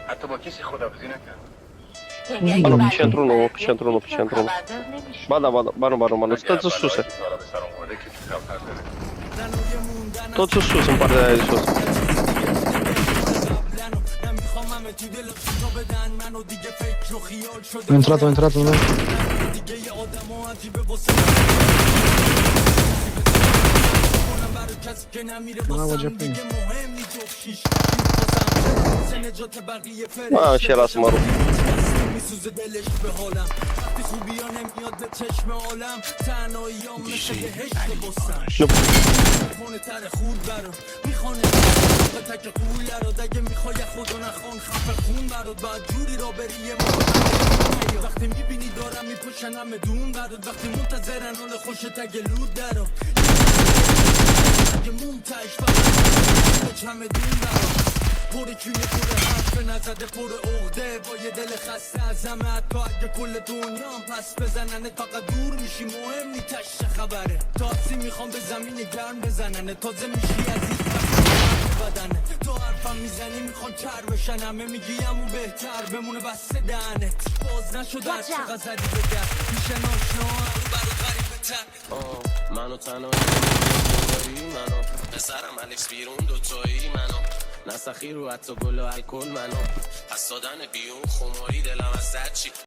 حتی با کسی خداحافظی نکرد. یعنی اگه Più centro. خبردار نمیشه. Vado, sta su su se. که تا حالا به سر آورده که تو کمتر داره. Sto su su, un par di su. Ho entrato, no? Bravo Giappone. Ah, c'era Smaru. میسوزه دلش به حالم وقتی خوبی ها نمیاد به چشم عالم تنهایی ها مثل یه هشت بستم میخونه تر خود برام میخونه تک قول لراد اگه میخوای خدا نخوان خفه خون براد باید جوری را بری یه وقتی میبینی دارم میپوشنم دون براد وقتی منتظرن حال خوشت اگه لود درا اگه منتش فقط همه دون براد پر کیه پر حرف نزده پر عقده با یه دل خسته از همه حتی اگه کل دنیا پس بزننه فقط دور میشی مهم نی تشه خبره تاسی میخوام به زمین گرم بزننه تازه میشی از این بدنه تو حرفم میزنی میخوام تر بشن همه میگی همون بهتر بمونه بسته دهنت باز نشده از چقدر زدی به در میشه ناشنا برو غریبه تر منو تنهایی داری منو پسرم الکس بیرون دوتایی منو نسخی رو حتی گل و الکل منو پس دادن بیون خماری دلم از زد چی